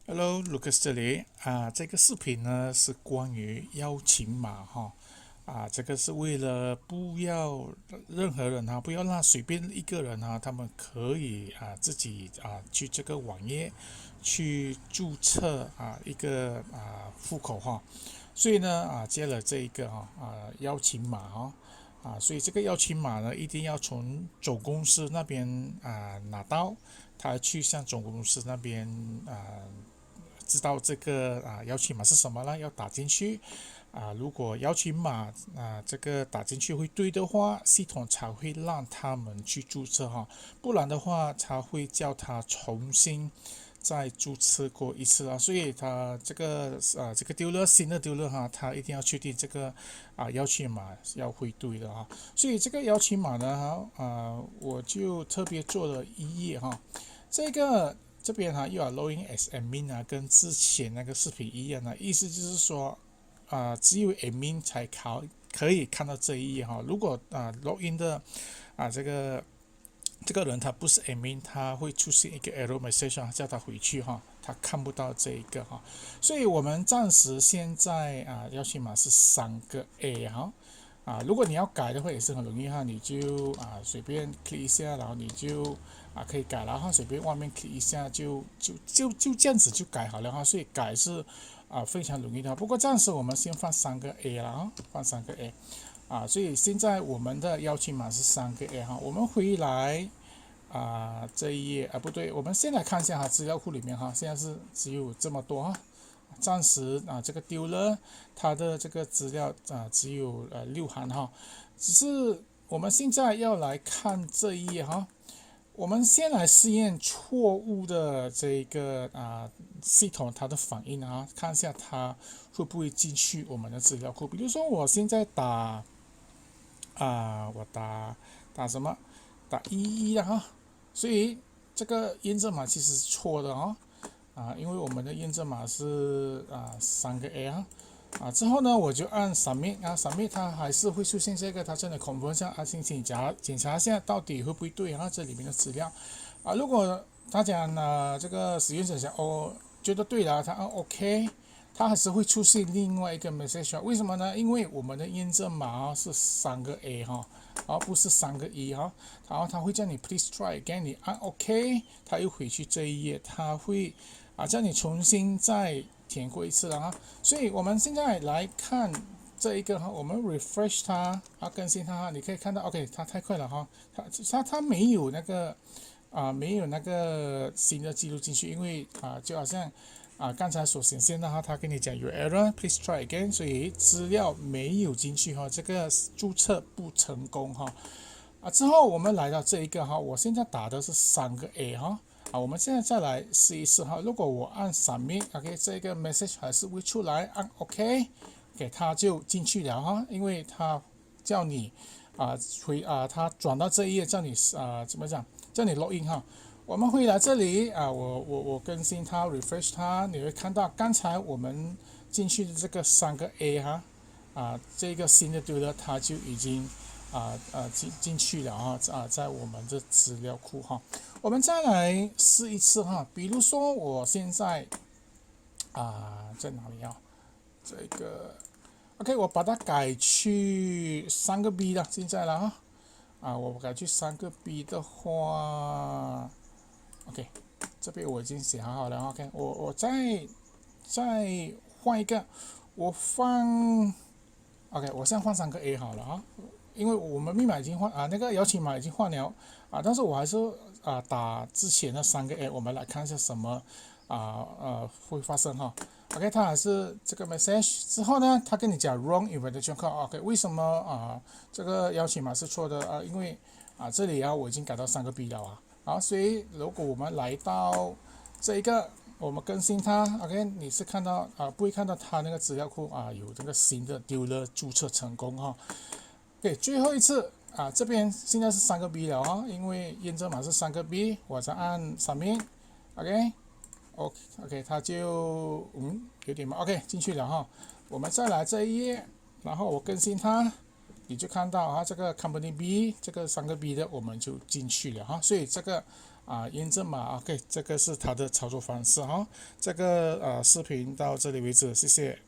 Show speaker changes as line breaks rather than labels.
Hello，Lucas 这里这个视频呢是关于邀请码哈这个是为了不要任何人不要让随便一个人他们可以自己去这个网页去注册一个户口所以呢接了这一个邀请码所以这个邀请码呢一定要从总公司那边拿到，他去向总公司那边知道这个邀请码是什么了，要打进去如果邀请码这个打进去会对的话，系统才会让他们去注册不然的话才会叫他重新再注册过一次所以他这个丢了新的丢了他一定要确定这个邀请码要会对的所以这个邀请码呢我就特别做了一页这个这边又有 login as admin跟之前那个视频一样意思就是说只有 admin 才可以看到这一页如果login 的这个人他不是 admin， 他会出现一个 error message叫他回去他看不到这一个所以我们暂时现在邀请码是3个 A 如果你要改的话也是很容易你就随便 click 一下，然后你就可以改了随便外面 click 一下就这样子就改好了所以改是非常容易的不过暂时我们先放3个 A 了放3个 A所以现在我们的邀请码是3个 A 我们回来这一页不对，我们先来看一下资料库里面现在是只有这么多暂时这个丢了，它的这个资料只有6行只是我们现在要来看这一页我们先来试验错误的这个系统它的反应看一下它会不会进去我们的资料库。比如说我现在我打什么？打11所以这个验证码其实是错的因为我们的验证码是3个 A 之后呢我就按 submit submit 它还是会出现这个它真的confirm下请检查一下到底会不会对这里面的资料如果他讲这个使用者讲觉得对了，他按 OK， 它还是会出现另外一个 message 为什么呢？因为我们的验证码是3个 A 而不是3个1然后他会叫你 please try again， 你按 OK， 他又回去这一页，他会叫你重新再填过一次了所以我们现在来看这一个我们 refresh 它更新它你可以看到 OK 它太快了它没有那个没有那个新的记录进去，因为就好像刚才所显现的他跟你讲有 error please try again， 所以资料没有进去这个注册不成功之后我们来到这一个我现在打的是3个 A 我们现在再来试一试如果我按 submit OK 这个 message 还是会出来按 OK 给它就进去了因为它叫你它转到这一页叫你怎么讲叫你 login 我们会来这里我更新它 refresh 它，你会看到刚才我们进去的这个3个 A 这个新的丢了它就已经进去了在我们的资料库我们再来试一次比如说我现在在哪里这个 OK 我把它改去3个 B 了现在了我改去3个 B 的话 OK 这边我已经写好了 OK 我再换一个我放 OK 我现在换3个 A 好了因为我们密码已经换那个邀请码已经换了但是我还是打之前的3个 A， 我们来看一下什么会发生OK 它还是这个 message 之后呢它跟你讲 wrong invitation code OK 为什么这个邀请码是错的因为这里我已经改到3个 B 了所以如果我们来到这一个我们更新它 OK 你是看到不会看到它那个资料库有这个新的丢了注册成功OK 最后一次这边现在是3个 B 了因为验证码是3个 B， 我再按 submit OK 它就有点慢 OK 进去了我们再来这一页，然后我更新它，你就看到这个 company B 这个3个 B 的我们就进去了所以这个验证码。OK， 这个是它的操作方式哈。这个视频到这里为止，谢谢。